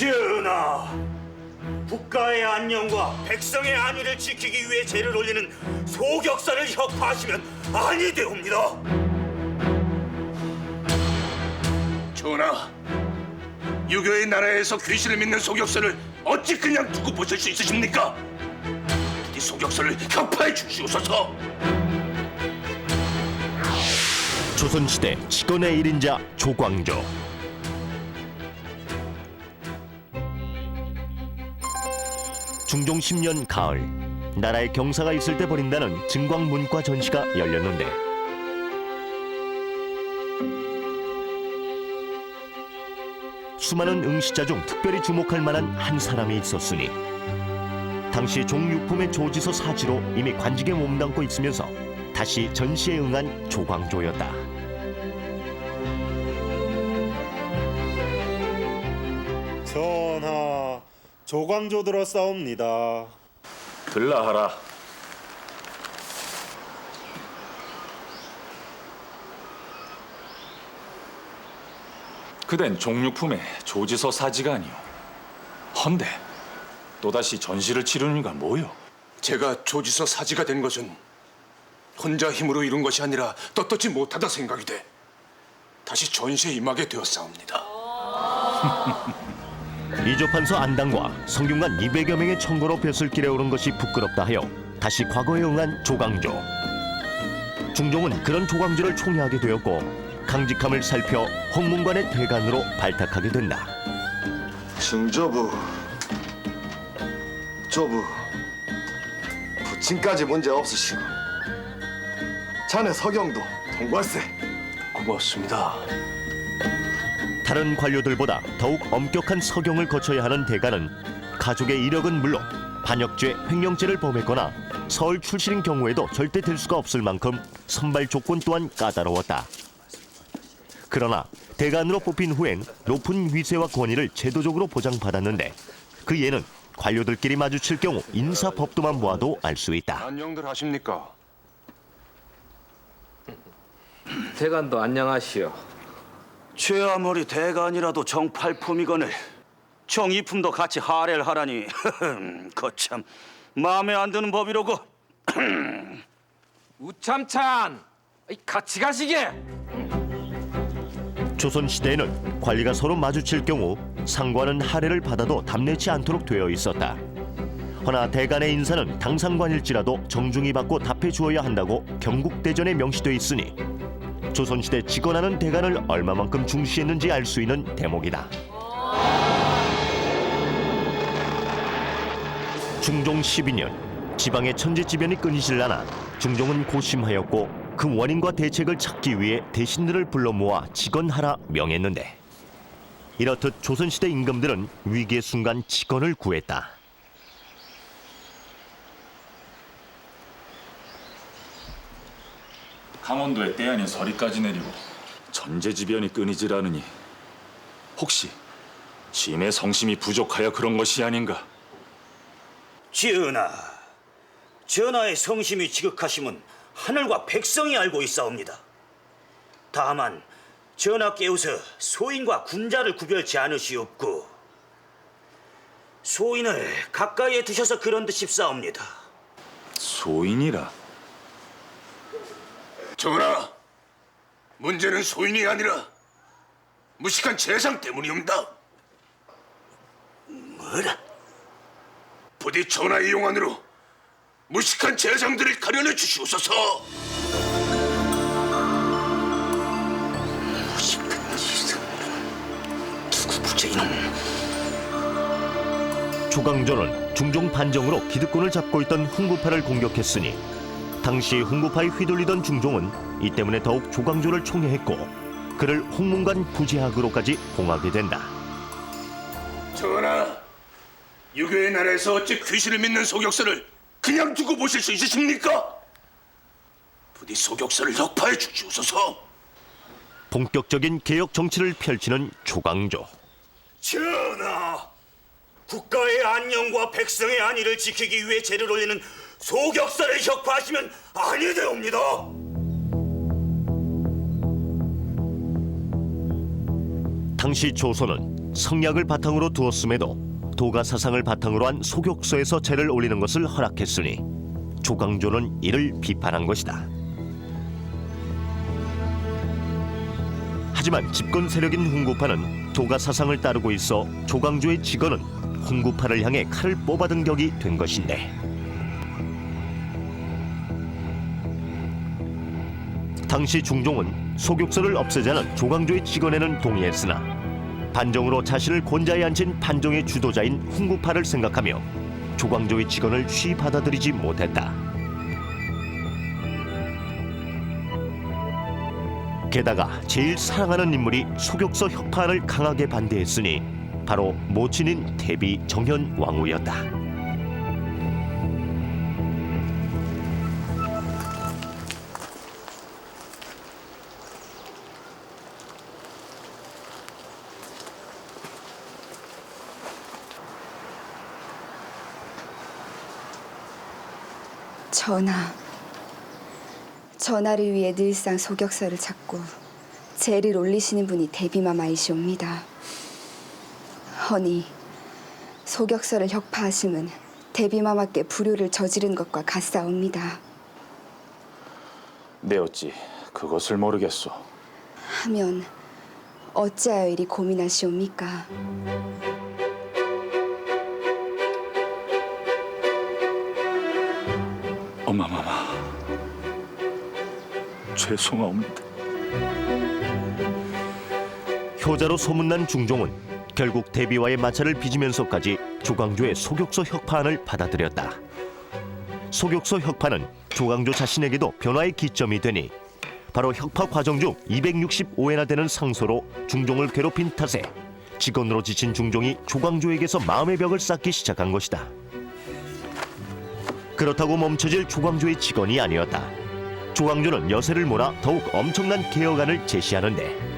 전하, 국가의 안녕과 백성의 안위를 지키기 위해 제를 올리는 소격사를 혁파하시면 아니 되옵니다. 전하, 유교의 나라에서 귀신을 믿는 소격사를 어찌 그냥 두고 보실 수 있으십니까? 부디 소격사를 격파해 주시옵소서. 조선시대 직언의 1인자 조광조. 중종 10년 가을, 나라에 경사가 있을 때 벌인다는 증광문과 전시가 열렸는데 수많은 응시자 중 특별히 주목할 만한 한 사람이 있었으니 당시 종육품의 조지서 사지로 이미 관직에 몸담고 있으면서 다시 전시에 응한 조광조였다. 전하, 조광조 들었사옵니다. 들라하라. 그댄 종육품의 조지서 사지가 아니오. 헌데 또다시 전시를 치르는 이가 뭐요? 제가 조지서 사지가 된 것은 혼자 힘으로 이룬 것이 아니라 떳떳지 못하다 생각이 돼 다시 전시에 임하게 되었사옵니다. 이조판서 안당과 성균관 200여 명의 청거로 벼슬길에 오른 것이 부끄럽다 하여 다시 과거에 응한 조광조. 중종은 그런 조광조를 총애하게 되었고 강직함을 살펴 홍문관의 대관으로 발탁하게 된다. 증조부, 조부, 부친까지 문제 없으시고 자네 서경도 통과세. 고맙습니다. 다른 관료들보다 더욱 엄격한 서경을 거쳐야 하는 대관은 가족의 이력은 물론 반역죄, 횡령죄를 범했거나 서울 출신인 경우에도 절대 될 수가 없을 만큼 선발 조건 또한 까다로웠다. 그러나 대관으로 뽑힌 후엔 높은 위세와 권위를 제도적으로 보장받았는데 그 예는 관료들끼리 마주칠 경우 인사법도만 보아도 알 수 있다. 안녕들 하십니까? 대관도 안녕하시오. 최아무리 대간이라도 정팔품이거늘 정이품도 같이 할애를 하라니 거참 마음에 안 드는 법이로고. 우참찬, 같이 가시게. 조선시대에는 관리가 서로 마주칠 경우 상관은 할애를 받아도 답례치 않도록 되어 있었다. 허나 대간의 인사는 당상관일지라도 정중히 받고 답해 주어야 한다고 경국대전에 명시돼 있으니 조선시대 직언하는 대간을 얼마만큼 중시했는지 알 수 있는 대목이다. 중종 12년 지방의 천재지변이 끊이질 않아 중종은 고심하였고 그 원인과 대책을 찾기 위해 대신들을 불러 모아 직언하라 명했는데 이렇듯 조선시대 임금들은 위기의 순간 직언을 구했다. 강원도에 때 아닌 서리까지 내리고 전제지변이 끊이질 않으니 혹시 짐의 성심이 부족하여 그런 것이 아닌가? 전하, 전하의 성심이 지극하심은 하늘과 백성이 알고 있사옵니다. 다만 전하께서 소인과 군자를 구별치 않으시옵고 소인을 가까이에 두셔서 그런 듯 싶사옵니다. 소인이라? 전하, 문제는 소인이 아니라 무식한 재상 때문이옵니다. 뭐라? 부디 전하의 용안으로 무식한 재상들을 가려내 주시옵소서. 무식한 지상 누구 부재 이놈. 조광조는 중종 반정으로 기득권을 잡고 있던 훈구파를 공격했으니 당시 훈구파에 휘둘리던 중종은 이 때문에 더욱 조광조를 총애했고 그를 홍문관 부지학으로까지 봉하게 된다. 전하, 유교의 나라에서 어찌 귀신을 믿는 소격사를 그냥 두고 보실 수 있으십니까? 부디 소격사를 혁파해 주시옵소서. 본격적인 개혁 정치를 펼치는 조광조. 전하, 국가의 안녕과 백성의 안위를 지키기 위해 제를 올리는 소격사를 혁파하시면 아니 되옵니다. 당시 조선은 성약을 바탕으로 두었음에도 도가 사상을 바탕으로 한 소격서에서 제를 올리는 것을 허락했으니 조광조는 이를 비판한 것이다. 하지만 집권 세력인 훈구파는 도가 사상을 따르고 있어 조광조의 직언은 훈구파를 향해 칼을 뽑아든 격이 된 것인데, 당시 중종은 소격서를 없애자는 조광조의 직언에는 동의했으나 반정으로 자신을 권좌에 앉힌 반정의 주도자인 훈구파를 생각하며 조광조의 직언을 쉬이 받아들이지 못했다. 게다가 제일 사랑하는 인물이 소격서 혁파안을 강하게 반대했으니 바로 모친인 대비 정현 왕후였다. 전하를 위해 늘상 소격서를 찾고 제를 올리시는 분이 대비마마이시옵니다. 허니 소격서를 혁파하심은 대비마마께 불효를 저지른 것과 같사옵니다. 내 어찌 그것을 모르겠소. 하면 어찌하여 이리 고민하시옵니까? 엄마마마, 죄송하옵니다. 효자로 소문난 중종은 결국 대비와의 마찰을 빚으면서까지 조광조의 소격서 혁파안을 받아들였다. 소격서 혁파는 조광조 자신에게도 변화의 기점이 되니 바로 혁파 과정 중 265회나 되는 상소로 중종을 괴롭힌 탓에 직언으로 지친 중종이 조광조에게서 마음의 벽을 쌓기 시작한 것이다. 그렇다고 멈춰질 조광조의 직언이 아니었다. 조광조는 여세를 몰아 더욱 엄청난 개혁안을 제시하는데,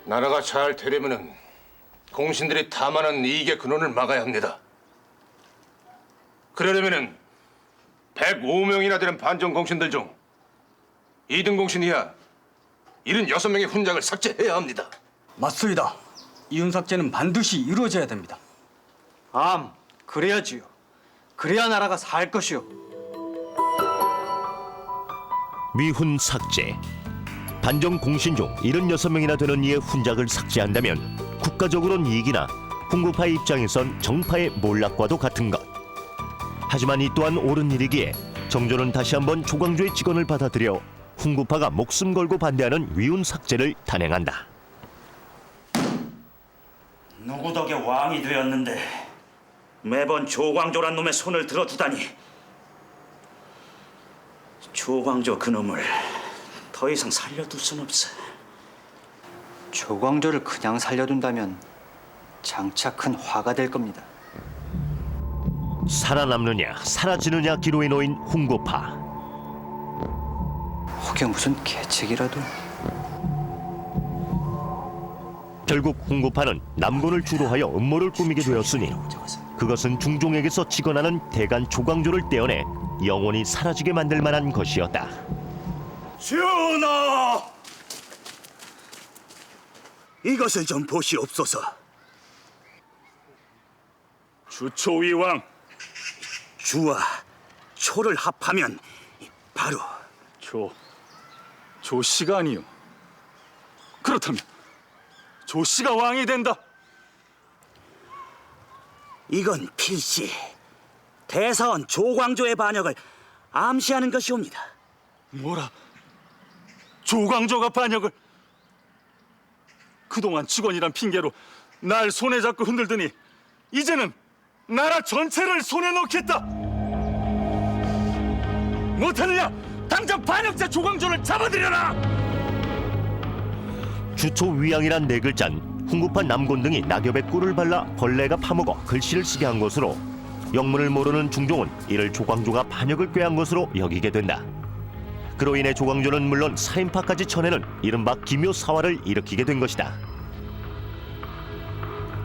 나라가 잘 되려면은 공신들이 탐하는 이익의 근원을 막아야 합니다. 그러려면은 105명이나 되는 반정 공신들 중 2등 공신 이하 76명의 훈장을 삭제해야 합니다. 맞습니다. 이윤 삭제는 반드시 이루어져야 됩니다. 그래야지요. 그래야 나라가 살 것이요. 미훈 삭제. 반정 공신 중 76명이나 되는 이의 훈장을 삭제한다면 국가적으로는 이익이나 훈구파의 입장에선 정파의 몰락과도 같은 것. 하지만 이 또한 옳은 일이기에 정조는 다시 한번 조광조의 직언을 받아들여 훈구파가 목숨 걸고 반대하는 위훈 삭제를 단행한다. 누구 덕에 왕이 되었는데 매번 조광조란 놈의 손을 들어두다니. 조광조 그놈을 더 이상 살려둘 순 없어. 조광조를 그냥 살려둔다면 장차 큰 화가 될 겁니다. 살아남느냐 사라지느냐 기로에 놓인 훈구파. 혹여 무슨 계책이라도. 결국 훈구파는 남곤을 주로 하여 음모를 꾸미게 되었으니 그것은 중종에게서 직언하는 대간 조광조를 떼어내 영원히 사라지게 만들 만한 것이었다. 전하! 이것을 좀 보시옵소서. 주초위왕, 주와 초를 합하면 바로 조씨가 아니요. 그렇다면 조씨가 왕이 된다. 이건 필시 대사원 조광조의 반역을 암시하는 것이옵니다. 뭐라? 조광조가 반역을? 그동안 직원이란 핑계로 날 손에 잡고 흔들더니 이제는 나라 전체를 손에 넣겠다. 못하느냐? 당장 반역자 조광조를 잡아들여라. 주초위왕이란 네 글자는 훈구파 남곤 등이 낙엽에 꿀을 발라 벌레가 파먹어 글씨를 쓰게 한 것으로 영문을 모르는 중종은 이를 조광조가 반역을 꾀한 것으로 여기게 된다. 그로 인해 조광조는 물론 사인파까지 쳐내는 이른바 기묘사화를 일으키게 된 것이다.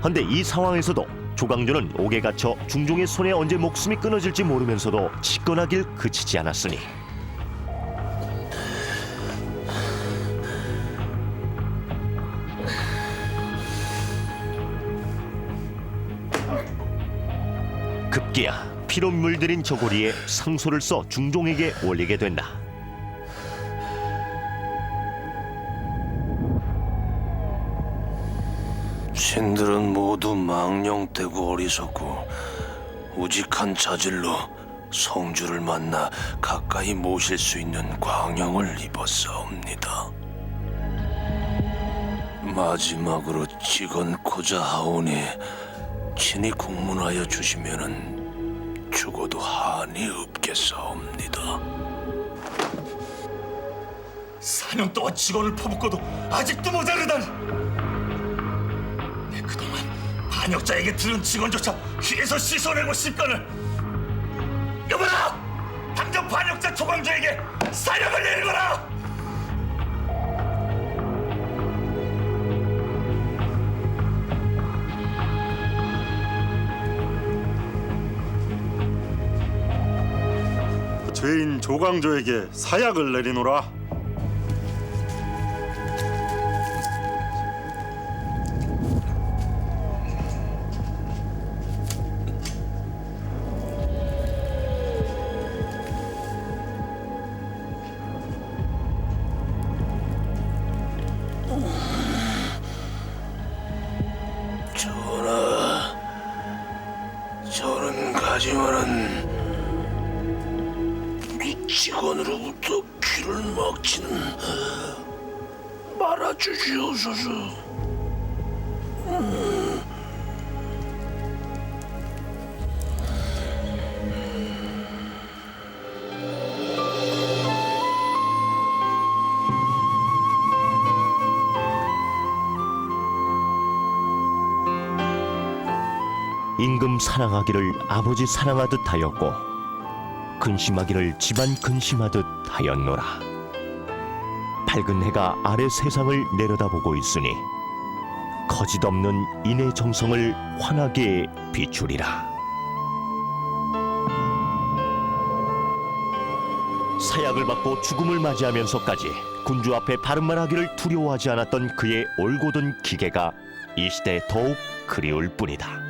헌데 이 상황에서도 조광조는 옥에 갇혀 중종의 손에 언제 목숨이 끊어질지 모르면서도 집권하길 그치지 않았으니 급기야 피로 물들인 저고리에 상소를 써 중종에게 올리게 된다. 신들은 모두 망령되고 어리석고 우직한 자질로 성주를 만나 가까이 모실 수 있는 광영을 입었사옵니다. 마지막으로 직언코자 하오니 친히 국문하여 주시면은 죽어도 한이 없겠사옵니다. 4년 동안 직원을 퍼붓고도 아직도 모자르다니. 내 그동안 반역자에게 들은 직원조차 귀에서 씻어내고 싶거늘. 여보라! 당장 반역자 조광조에게 사형을 내리거라! 죄인 조광조에게 사약을 내리노라. 전하, 저는 가지만은 직원으로부터 귀를 막지는 말아주시옵소서. 임금 사랑하기를 아버지 사랑하듯 하였고 근심하기를 집안 근심하듯 하였노라. 밝은 해가 아래 세상을 내려다보고 있으니 거짓없는 인의 정성을 환하게 비추리라. 사약을 받고 죽음을 맞이하면서까지 군주 앞에 바른 말하기를 두려워하지 않았던 그의 올곧은 기계가 이 시대에 더욱 그리울 뿐이다.